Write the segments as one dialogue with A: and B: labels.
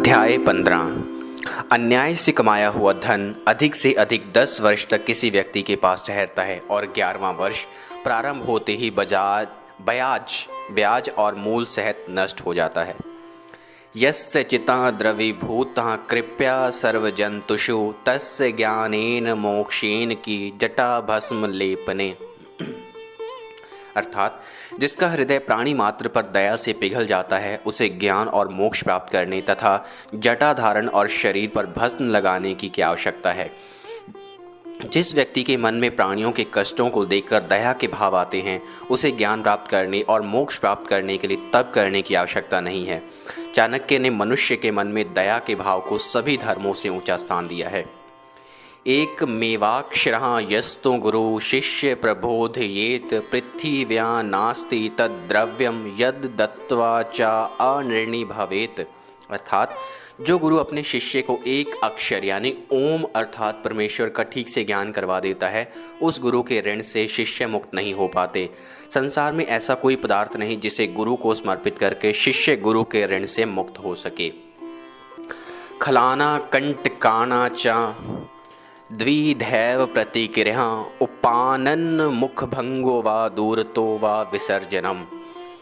A: अध्याय 15। अन्याय से कमाया हुआ धन अधिक से अधिक 10 वर्ष तक किसी व्यक्ति के पास ठहरता है और 11वां वर्ष प्रारंभ होते ही ब्याज और मूल सहित नष्ट हो जाता है। यस्य चिता द्रवीभूता कृपया सर्वजंतुषु तस्य ज्ञानेन मोक्षेन की जटा भस्म लेपने। अर्थात जिसका हृदय प्राणी मात्र पर दया से पिघल जाता है उसे ज्ञान और मोक्ष प्राप्त करने तथा जटा धारण और शरीर पर भस्म लगाने की क्या आवश्यकता है। जिस व्यक्ति के मन में प्राणियों के कष्टों को देखकर दया के भाव आते हैं उसे ज्ञान प्राप्त करने और मोक्ष प्राप्त करने के लिए तप करने की आवश्यकता नहीं है। चाणक्य ने मनुष्य के मन में दया के भाव को सभी धर्मों से ऊंचा स्थान दिया है। एक मेवाक्षरः यस्तो गुरु शिष्य प्रबोधयेत पृथिव्या नास्ति तद्द्रव्यम यद दत्त्वा च अनिर्णी भवेत। अर्थात जो गुरु अपने शिष्य को एक अक्षर यानी ओम अर्थात परमेश्वर का ठीक से ज्ञान करवा देता है उस गुरु के ऋण से शिष्य मुक्त नहीं हो पाते। संसार में ऐसा कोई पदार्थ नहीं जिसे गुरु को समर्पित करके शिष्य गुरु के ऋण से मुक्त हो सके। खलाना कंटकाना च द्विधैव प्रतिक्रिया उपानन मुखभंगो वा दूरतो वा विसर्जनम।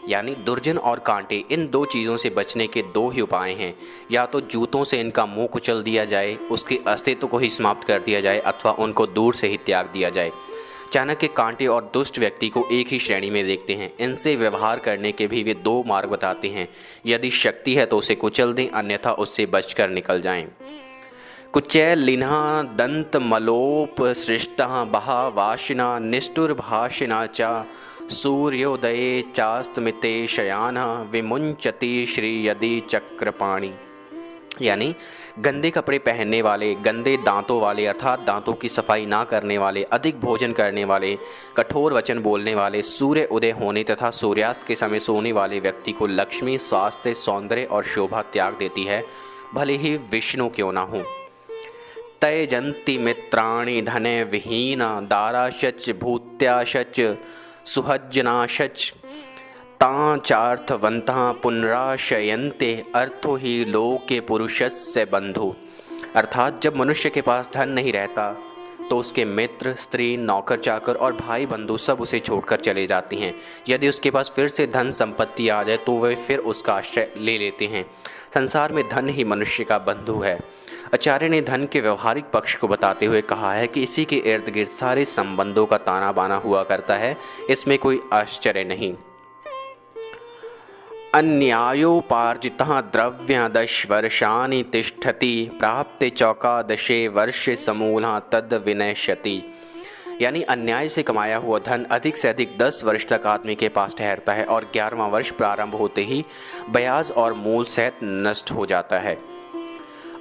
A: यानी दुर्जन और कांटे इन दो चीज़ों से बचने के दो ही उपाय हैं। या तो जूतों से इनका मुंह कुचल दिया जाए, उसके अस्तित्व को ही समाप्त कर दिया जाए, अथवा उनको दूर से ही त्याग दिया जाए। चाणक्य कांटे और दुष्ट व्यक्ति को एक ही श्रेणी में देखते हैं। इनसे व्यवहार करने के भी वे दो मार्ग बताते हैं। यदि शक्ति है तो उसे कुचल दें, अन्यथा उससे बचकर निकल जाएं। कुचैलिनः दंत मलोप सृष्टः बहा वाशिना निष्ठुर भाषिना च सूर्योदये चास्तमिते शयानः विमुंचति श्री यदि चक्रपाणि। यानी गंदे कपड़े पहनने वाले, गंदे दांतों वाले अर्थात दांतों की सफाई ना करने वाले, अधिक भोजन करने वाले, कठोर वचन बोलने वाले, सूर्य उदय होने तथा सूर्यास्त के समय सोने वाले व्यक्ति को लक्ष्मी, स्वास्थ्य, सौंदर्य और शोभा त्याग देती है, भले ही विष्णु क्यों ना हो। तयजन्ति मित्राणि धने विहीना दाराशच भूत्याशच सुहज्जनाशच ताचार्थवन्तः पुनराशयन्ते अर्थो ही लोके पुरुषस्य बंधु। अर्थात जब मनुष्य के पास धन नहीं रहता तो उसके मित्र, स्त्री, नौकर चाकर और भाई बंधु सब उसे छोड़कर चले जाते हैं। यदि उसके पास फिर से धन संपत्ति आ जाए तो वे फिर उसका आश्रय ले लेते हैं। संसार में धन ही मनुष्य का बंधु है। आचार्य ने धन के व्यवहारिक पक्ष को बताते हुए कहा है कि इसी के इर्द गिर्द सारे संबंधों का ताना बाना हुआ करता है। इसमें कोई आश्चर्य नहीं। अन्यायोपार्जितः द्रव्य 10 वर्षाणि तिष्ठति प्राप्ते चौकादशे वर्षे समूलः तद विनश्यति। यानी अन्याय से कमाया हुआ धन अधिक से अधिक 10 वर्ष तक आदमी के पास ठहरता है और 11वां वर्ष प्रारंभ होते ही ब्याज और मूल सहित नष्ट हो जाता है।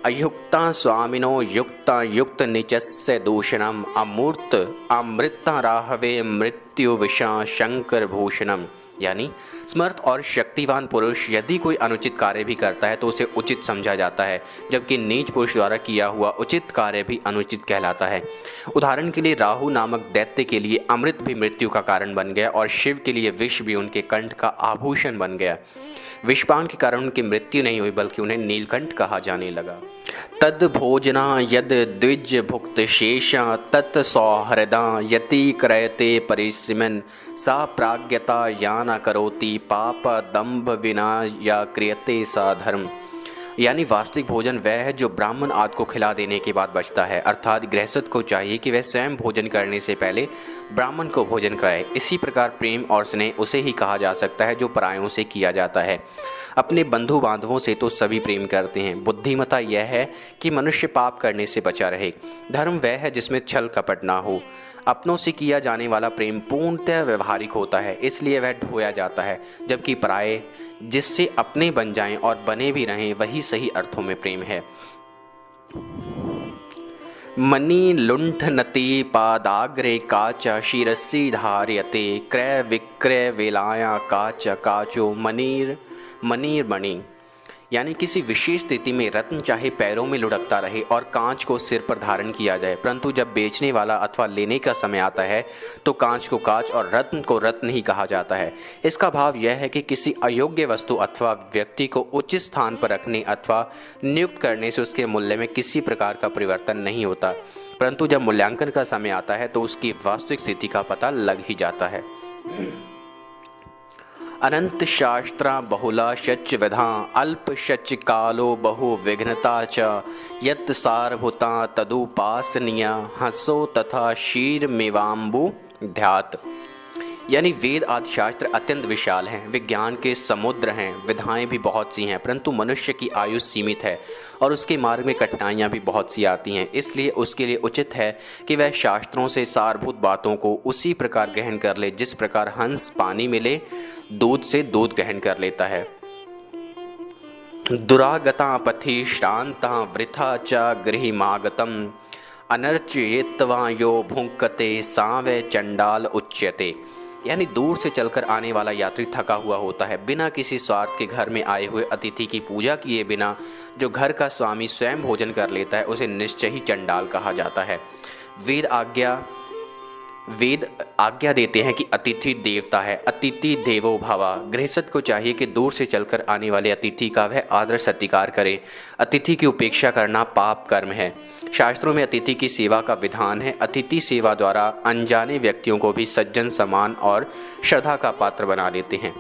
A: अयुक्ता स्वामिनो युक्ता युक्त निचस्य दूषणम अमूर्त अमृता राहवे मृत्यु विषा शंकर भूषणम। यानी समर्थ और शक्तिवान पुरुष यदि कोई अनुचित कार्य भी करता है तो उसे उचित समझा जाता है, जबकि नीच पुरुष द्वारा किया हुआ उचित कार्य भी अनुचित कहलाता है। उदाहरण के लिए राहु नामक दैत्य के लिए अमृत भी मृत्यु का कारण बन गया और शिव के लिए विष भी उनके कंठ का आभूषण बन गया। विषपान के कारण उनकी मृत्यु नहीं हुई बल्कि उन्हें नीलकंठ कहा जाने लगा। तद भोजना यद द्विज भुक्त शेषा तत् सौहृदा यति क्रयते परिसीमन सा प्राज्ञता या न करोति पाप दंभ विना या क्रियते सा धर्म। यानी वास्तविक भोजन वह है जो ब्राह्मण आदि को खिला देने के बाद बचता है। अर्थात गृहस्थ को चाहिए कि वह स्वयं भोजन करने से पहले ब्राह्मण को भोजन कराए। इसी प्रकार प्रेम और स्नेह उसे ही कहा जा सकता है जो परायों से किया जाता है। अपने बंधु बांधवों से तो सभी प्रेम करते हैं। बुद्धिमता यह है कि मनुष्य पाप करने से बचा रहे। धर्म वह है जिसमें छल कपट ना हो। अपनों से किया जाने वाला प्रेम पूर्णतः व्यवहारिक होता है, इसलिए वह ढोया जाता है, जबकि पराये जिससे अपने बन जाएं और बने भी रहें वही सही अर्थों में प्रेम है। मणि लुंठनति पादाग्रे काच शिरसि धार्यते क्रय विक्रय वेलाया काच काचो मणिर्मणि। यानी किसी विशेष स्थिति में रत्न चाहे पैरों में लुढ़कता रहे और कांच को सिर पर धारण किया जाए, परंतु जब बेचने वाला अथवा लेने का समय आता है तो कांच को कांच और रत्न को रत्न ही कहा जाता है। इसका भाव यह है कि किसी अयोग्य वस्तु अथवा व्यक्ति को उचित स्थान पर रखने अथवा नियुक्त करने से उसके मूल्य में किसी प्रकार का परिवर्तन नहीं होता, परंतु जब मूल्यांकन का समय आता है तो उसकी वास्तविक स्थिति का पता लग ही जाता है। अनंत शास्त्रा बहुला शच विधा अल्प शच कालो बहु विघ्नता च यत् सारभूता तदुपासनीया हंसो तथा शीर मेवाम्बु ध्यात। यानी वेद आदि शास्त्र अत्यंत विशाल हैं, विज्ञान के समुद्र हैं, विधाएं भी बहुत सी हैं, परंतु मनुष्य की आयु सीमित है और उसके मार्ग में कठिनाइयां भी बहुत सी आती हैं। इसलिए उसके लिए उचित है कि वह शास्त्रों से सारभूत बातों को उसी प्रकार ग्रहण कर ले जिस प्रकार हंस पानी मिले दूध से दूध ग्रहण कर लेता है। दुरागता पथि श्रांता वृथा च गृहिमागतम अनर्चयित्वा यो भुंक्ते सावे चंडाल उच्यते। यानी दूर से चलकर आने वाला यात्री थका हुआ होता है, बिना किसी स्वार्थ के घर में आए हुए अतिथि की पूजा किए बिना जो घर का स्वामी स्वयं भोजन कर लेता है उसे निश्चय ही चंडाल कहा जाता है। वेद आज्ञा देते हैं कि अतिथि देवता है, अतिथि देवो भव। गृहस्थ को चाहिए कि दूर से चलकर आने वाले अतिथि का वह आदर सत्कार करे। अतिथि की उपेक्षा करना पाप कर्म है। शास्त्रों में अतिथि की सेवा का विधान है। अतिथि सेवा द्वारा अनजाने व्यक्तियों को भी सज्जन सम्मान और श्रद्धा का पात्र बना देते हैं।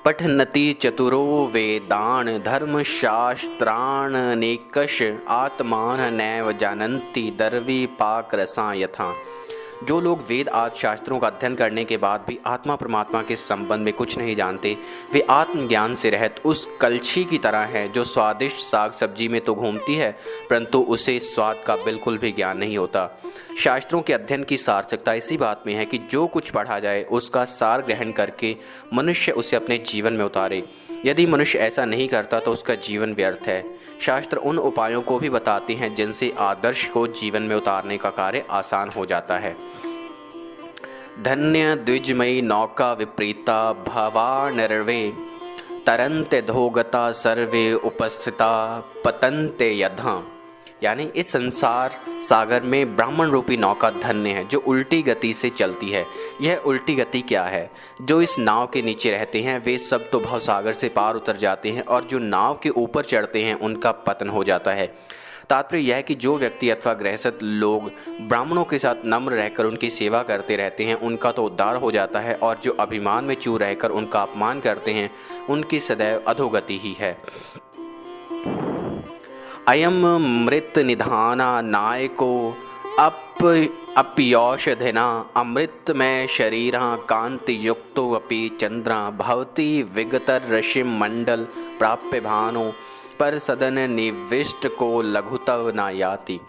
A: पठनति चतुरो वेदान धर्म शास्त्रान नेकश आत्मान नैव जानन्ति दर्वी पाक रसा यथा। जो लोग वेद आदि शास्त्रों का अध्ययन करने के बाद भी आत्मा परमात्मा के संबंध में कुछ नहीं जानते, वे आत्मज्ञान से रहित उस कलछी की तरह हैं जो स्वादिष्ट साग सब्जी में तो घूमती है परंतु उसे स्वाद का बिल्कुल भी ज्ञान नहीं होता। शास्त्रों के अध्ययन की सार्थकता इसी बात में है कि जो कुछ पढ़ा जाए उसका सार ग्रहण करके मनुष्य उसे अपने जीवन में उतारे। यदि मनुष्य ऐसा नहीं करता तो उसका जीवन व्यर्थ है। शास्त्र उन उपायों को भी बताते हैं जिनसे आदर्श को जीवन में उतारने का कार्य आसान हो जाता है। धन्य द्विजमयी नौका विपरीता भवा निर्वे तरंते धोगता सर्वे उपस्थिता पतंते यथा। यानी इस संसार सागर में ब्राह्मण रूपी नौका धन्य है जो उल्टी गति से चलती है। यह उल्टी गति क्या है? जो इस नाव के नीचे रहते हैं वे सब तो भवसागर से पार उतर जाते हैं और जो नाव के ऊपर चढ़ते हैं उनका पतन हो जाता है। तात्पर्य यह है कि जो व्यक्ति अथवा गृहस्थ लोग ब्राह्मणों के साथ नम्र रहकर उनकी सेवा करते रहते हैं उनका तो उद्धार हो जाता है, और जो अभिमान में चूर रहकर उनका अपमान करते हैं उनकी सदैव अधोगति ही है। अयम मृत निधाना नायको अपयौषधिना अमृत में शरीरा कांति युक्तो अपि चंद्रा भवती विगतर ऋषिम मंडल प्राप्य भानो पर सदन निविष्ट को लघुतव न याति।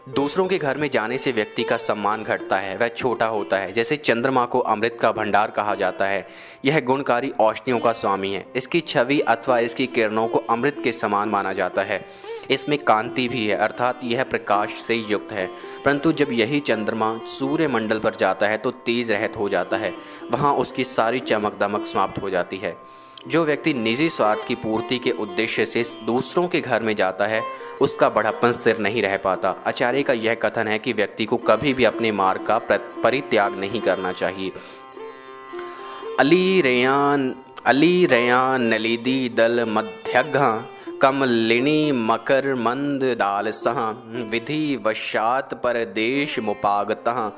A: दूसरों के घर में जाने से व्यक्ति का सम्मान घटता है, वह छोटा होता है। जैसे चंद्रमा को अमृत का भंडार कहा जाता है, यह गुणकारी औषधियों का स्वामी है। इसकी छवि अथवा इसकी किरणों को अमृत के समान माना जाता है। इसमें कांति भी है, अर्थात यह प्रकाश से युक्त है। परंतु जब यही चंद्रमा सूर्य मंडल पर जाता है तो तेज रहित हो जाता है, वहाँ उसकी सारी चमक दमक समाप्त हो जाती है। जो व्यक्ति निजी स्वार्थ की पूर्ति के उद्देश्य से दूसरों के घर में जाता है उसका बढ़प्पन स्थिर नहीं रह पाता। आचार्य का यह कथन है कि व्यक्ति को कभी भी अपने मार्ग का परित्याग नहीं करना चाहिए। अली रयान नलिदी दल मध्यघ कमलिनी मकर मंद दालसः विधि वशात परदेश मुपागतः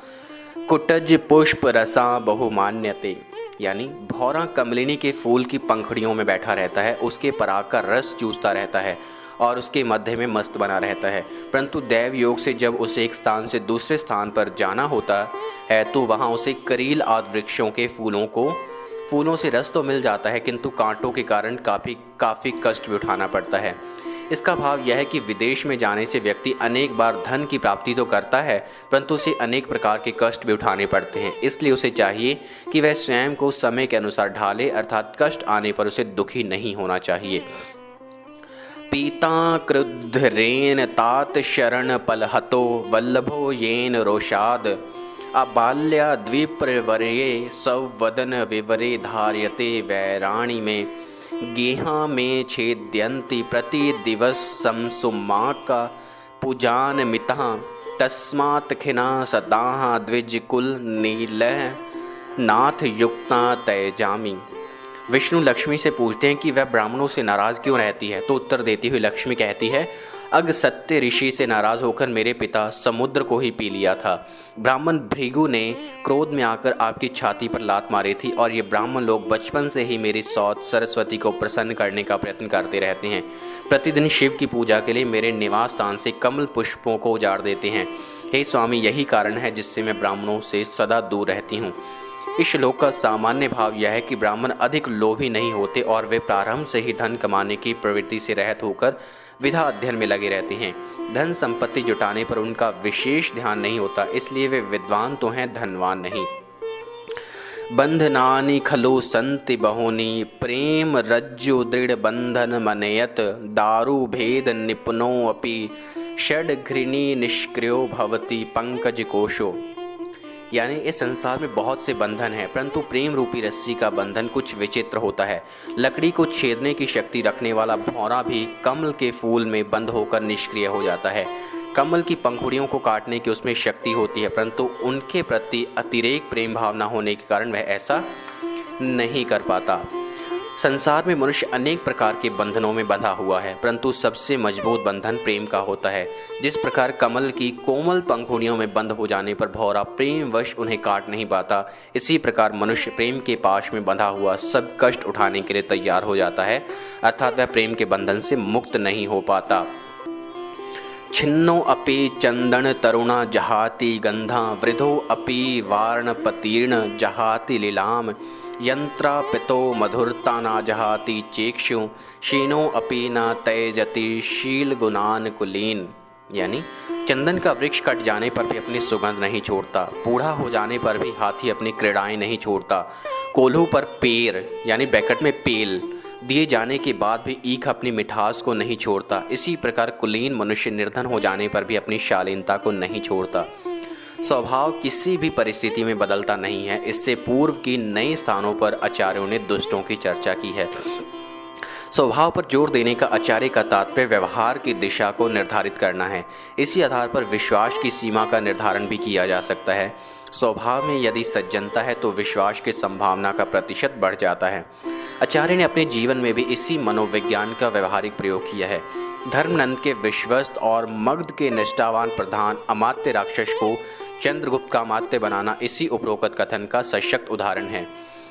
A: कुटज पुष्प रसा बहुमान्यते। यानी भौरा कमलिनी के फूल की पंखड़ियों में बैठा रहता है, उसके पराग का रस चूसता रहता है और उसके मध्य में मस्त बना रहता है। परंतु दैव योग से जब उसे एक स्थान से दूसरे स्थान पर जाना होता है तो वहाँ उसे करील आदि वृक्षों के फूलों से रस तो मिल जाता है, किंतु कांटों के कारण काफ़ी कष्ट भी उठाना पड़ता है। इसका भाव यह है कि विदेश में जाने से व्यक्ति अनेक बार धन की प्राप्ति तो करता है परंतु उसे अनेक प्रकार के कष्ट भी उठाने पड़ते हैं। इसलिए उसे चाहिए कि वह स्वयं को समय के अनुसार ढाले, अर्थात कष्ट आने पर उसे दुखी नहीं होना चाहिए। पीता क्रुद्धरेन तात शरण पलहतो वल्लभो येन रोषाद अबाल्या द्विप्रवर्ये सवदन विवरे धार्यते वैराणी में गेहा में छेद्यन्ति प्रति दिवस समसुमाका पूजान मितः तस्मात् खिना सदाह द्विज कुल नीलह नाथ युक्ता तैजामी। विष्णु लक्ष्मी से पूछते हैं कि वह ब्राह्मणों से नाराज क्यों रहती है, तो उत्तर देती हुई लक्ष्मी कहती है, अग सत्य ऋषि से नाराज होकर मेरे पिता समुद्र को ही पी लिया था। ब्राह्मण भृगु ने क्रोध में आकर आपकी छाती पर लात मारी थी और ये ब्राह्मण लोग बचपन से ही मेरी सौत सरस्वती को प्रसन्न करने का प्रयत्न करते रहते हैं। प्रतिदिन शिव की पूजा के लिए मेरे निवास स्थान से कमल पुष्पों को उजाड़ देते हैं। हे स्वामी, यही कारण है जिससे मैं ब्राह्मणों से सदा दूर रहती हूँ। इस श्लोक का सामान्य भाव यह है कि ब्राह्मण अधिक लोभी नहीं होते और वे प्रारंभ से ही धन कमाने की प्रवृत्ति से रहित होकर विधा अध्ययन में लगे रहते हैं। धन संपत्ति जुटाने पर उनका विशेष ध्यान नहीं होता, इसलिए वे विद्वान तो हैं, धनवान नहीं। बंधनानि खलु संति बहूनि प्रेम रज्जु दृढ़ बंधन मनयत दारु भेद निपुनो अपि षड घृणी निष्क्रियो भवति पंकज कोशो। यानी इस संसार में बहुत से बंधन हैं, परंतु प्रेम रूपी रस्सी का बंधन कुछ विचित्र होता है। लकड़ी को छेदने की शक्ति रखने वाला भौरा भी कमल के फूल में बंद होकर निष्क्रिय हो जाता है। कमल की पंखुड़ियों को काटने की उसमें शक्ति होती है, परंतु उनके प्रति अतिरेक प्रेम भावना होने के कारण वह ऐसा नहीं कर पाता। संसार में मनुष्य अनेक प्रकार के बंधनों में बंधा हुआ है, परंतु सबसे मजबूत बंधन प्रेम का होता है। जिस प्रकार कमल की कोमल पंखुड़ियों में बंद हो जाने पर भौरा प्रेमवश उन्हें काट नहीं पाता, इसी प्रकार मनुष्य प्रेम के पाश में बंधा हुआ सब कष्ट उठाने के लिए तैयार हो जाता है, अर्थात वह प्रेम के बंधन से मुक्त नहीं हो पाता। छिन्नो अपि चंदन तरुणा जहाति गंधा वृद्धो अपि वारणपतीर्ण जहाति लीलाम यंत्रापितो मधुरता न जहाति चेक्षु शीनो अपि न तैजति शील गुणान कुलीन। यानी चंदन का वृक्ष कट जाने पर भी अपनी सुगंध नहीं छोड़ता, बूढ़ा हो जाने पर भी हाथी अपनी क्रीड़ाएं नहीं छोड़ता, कोल्हू पर पेर यानी बैकट में पेल दिए जाने के बाद भी ईख अपनी मिठास को नहीं छोड़ता। इसी प्रकार कुलीन मनुष्य निर्धन हो जाने पर भी अपनी शालीनता को नहीं छोड़ता। स्वभाव किसी भी परिस्थिति में बदलता नहीं है। इससे पूर्व की नए स्थानों पर आचार्यों ने दुष्टों की चर्चा की है। स्वभाव पर जोर देने का आचार्य का तात्पर्य व्यवहार की दिशा को निर्धारित करना है। इसी आधार पर विश्वास की सीमा का निर्धारण भी किया जा सकता है। स्वभाव में यदि सज्जनता है तो विश्वास की संभावना का प्रतिशत बढ़ जाता है। आचार्य ने अपने जीवन में भी इसी मनोविज्ञान का व्यवहारिक प्रयोग किया है। धर्मनंद के विश्वस्त और मगध के निष्ठावान प्रधान अमात्य राक्षस को चंद्रगुप्त का अमात्य बनाना इसी उपरोक्त कथन का सशक्त उदाहरण है।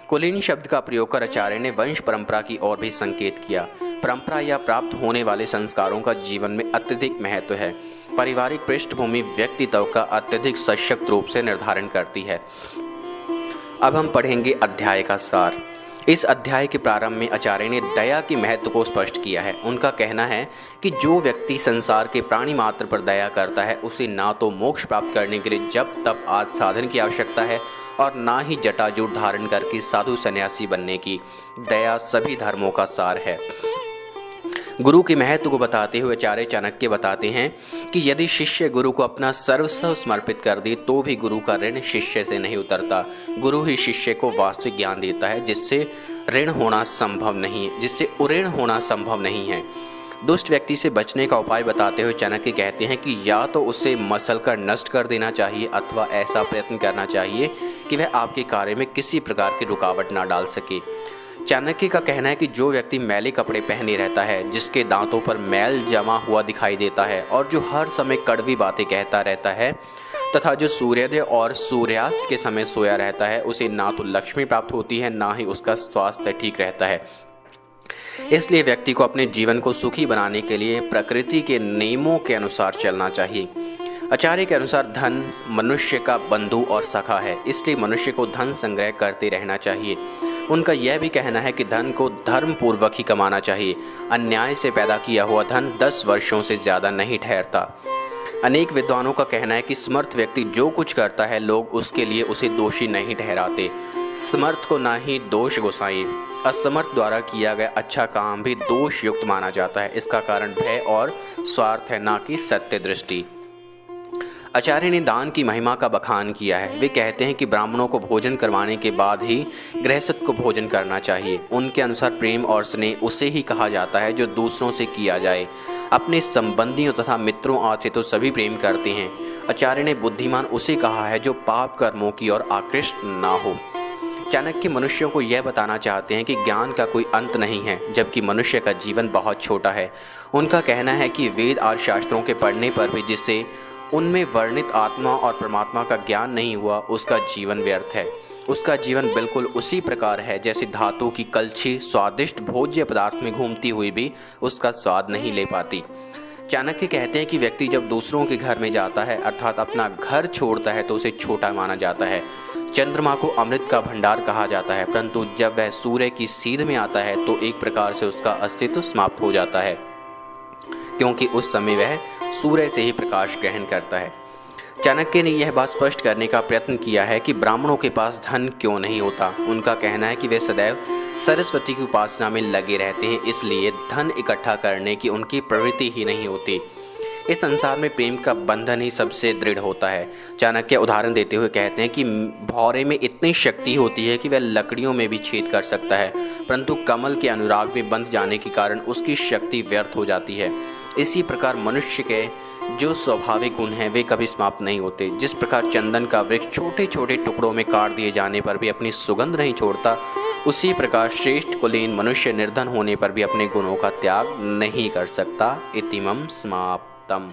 A: कुलीन शब्द का प्रयोग कर आचार्य ने वंश परंपरा की ओर भी संकेत किया। परंपरा या प्राप्त होने वाले संस्कारों का जीवन में अत्यधिक महत्व है। पारिवारिक पृष्ठभूमि व्यक्तित्व का अत्यधिक सशक्त रूप से निर्धारण करती है। अब हम पढ़ेंगे अध्याय का सार। इस अध्याय के प्रारंभ में आचार्य ने दया के महत्व को स्पष्ट किया है। उनका कहना है कि जो व्यक्ति संसार के प्राणी मात्र पर दया करता है उसे ना तो मोक्ष प्राप्त करने के लिए जप तप आदि साधन की आवश्यकता है और ना ही जटाजूट धारण करके साधु सन्यासी बनने की। दया सभी धर्मों का सार है। गुरु के महत्व को बताते हुए आचार्य चाणक्य बताते हैं कि यदि शिष्य गुरु को अपना सर्वस्व समर्पित कर दे तो भी गुरु का ऋण शिष्य से नहीं उतरता। गुरु ही शिष्य को वास्तविक ज्ञान देता है जिससे ऋण होना संभव नहीं है, जिससे उऋण होना संभव नहीं है। दुष्ट व्यक्ति से बचने का उपाय बताते हुए चाणक्य कहते हैं कि या तो उसे मसल कर नष्ट कर देना चाहिए अथवा ऐसा प्रयत्न करना चाहिए कि वह आपके कार्य में किसी प्रकार की रुकावट ना डाल सके। चाणक्य का कहना है कि जो व्यक्ति मैले कपड़े पहने रहता है, जिसके दांतों पर मैल जमा हुआ दिखाई देता है और जो हर समय कड़वी बातें कहता रहता है तथा जो सूर्योदय और सूर्यास्त के समय सोया रहता है, उसे ना तो लक्ष्मी प्राप्त होती है ना ही उसका स्वास्थ्य ठीक रहता है। इसलिए व्यक्ति को अपने जीवन को सुखी बनाने के लिए प्रकृति के नियमों के अनुसार चलना चाहिए। आचार्य के अनुसार धन मनुष्य का बंधु और सखा है, इसलिए मनुष्य को धन संग्रह करते रहना चाहिए। उनका यह भी कहना है कि धन को धर्म पूर्वक ही कमाना चाहिए। अन्याय से पैदा किया हुआ धन 10 वर्षों से ज़्यादा नहीं ठहरता। अनेक विद्वानों का कहना है कि समर्थ व्यक्ति जो कुछ करता है लोग उसके लिए उसे दोषी नहीं ठहराते। समर्थ को ना ही दोष गोसाई, असमर्थ द्वारा किया गया अच्छा काम भी दोष युक्त माना जाता है। इसका कारण भय और स्वार्थ है, ना कि सत्य दृष्टि। आचार्य ने दान की महिमा का बखान किया है। वे कहते हैं कि ब्राह्मणों को भोजन करवाने के बाद ही गृहस्थ को भोजन करना चाहिए। उनके अनुसार प्रेम और स्नेह उसे ही कहा जाता है जो दूसरों से किया जाए। अपने संबंधियों तथा मित्रों आदि से तो सभी प्रेम करते हैं। आचार्य ने बुद्धिमान उसे कहा है जो पाप कर्मों की ओर आकृष्ट ना हो। चाणक्य मनुष्यों को यह बताना चाहते हैं कि ज्ञान का कोई अंत नहीं है, जबकि मनुष्य का जीवन बहुत छोटा है। उनका कहना है कि वेद और शास्त्रों के पढ़ने पर भी जिससे उनमें वर्णित आत्मा और परमात्मा का ज्ञान नहीं हुआ, उसका जीवन व्यर्थ है। उसका जीवन बिल्कुल उसी प्रकार है जैसे धातु की कलछी स्वादिष्ट भोज्य पदार्थ में घूमती हुई भी उसका स्वाद नहीं ले पाती। चाणक्य कहते हैं कि व्यक्ति जब दूसरों के घर में जाता है, अर्थात अपना घर छोड़ता है, तो उसे छोटा माना जाता है। चंद्रमा को अमृत का भंडार कहा जाता है, परंतु जब वह सूर्य की सीध में आता है तो एक प्रकार से उसका अस्तित्व समाप्त हो जाता है, क्योंकि उस समय वह सूर्य से ही प्रकाश ग्रहण करता है। चाणक्य ने यह बात स्पष्ट करने का प्रयत्न किया है कि ब्राह्मणों के पास धन क्यों नहीं होता। उनका कहना है कि वे सदैव सरस्वती की उपासना में लगे रहते हैं, इसलिए धन इकट्ठा करने की उनकी प्रवृत्ति ही नहीं होती। इस संसार में प्रेम का बंधन ही सबसे दृढ़ होता है। चाणक्य उदाहरण देते हुए कहते हैं कि भौरे में इतनी शक्ति होती है कि वह लकड़ियों में भी छेद कर सकता है, परंतु कमल के अनुराग में बंध जाने के कारण उसकी शक्ति व्यर्थ हो जाती है। इसी प्रकार मनुष्य के जो स्वाभाविक गुण हैं वे कभी समाप्त नहीं होते। जिस प्रकार चंदन का वृक्ष छोटे छोटे टुकड़ों में काट दिए जाने पर भी अपनी सुगंध नहीं छोड़ता, उसी प्रकार श्रेष्ठ कुलीन मनुष्य निर्धन होने पर भी अपने गुणों का त्याग नहीं कर सकता। इतिमम समाप्तम।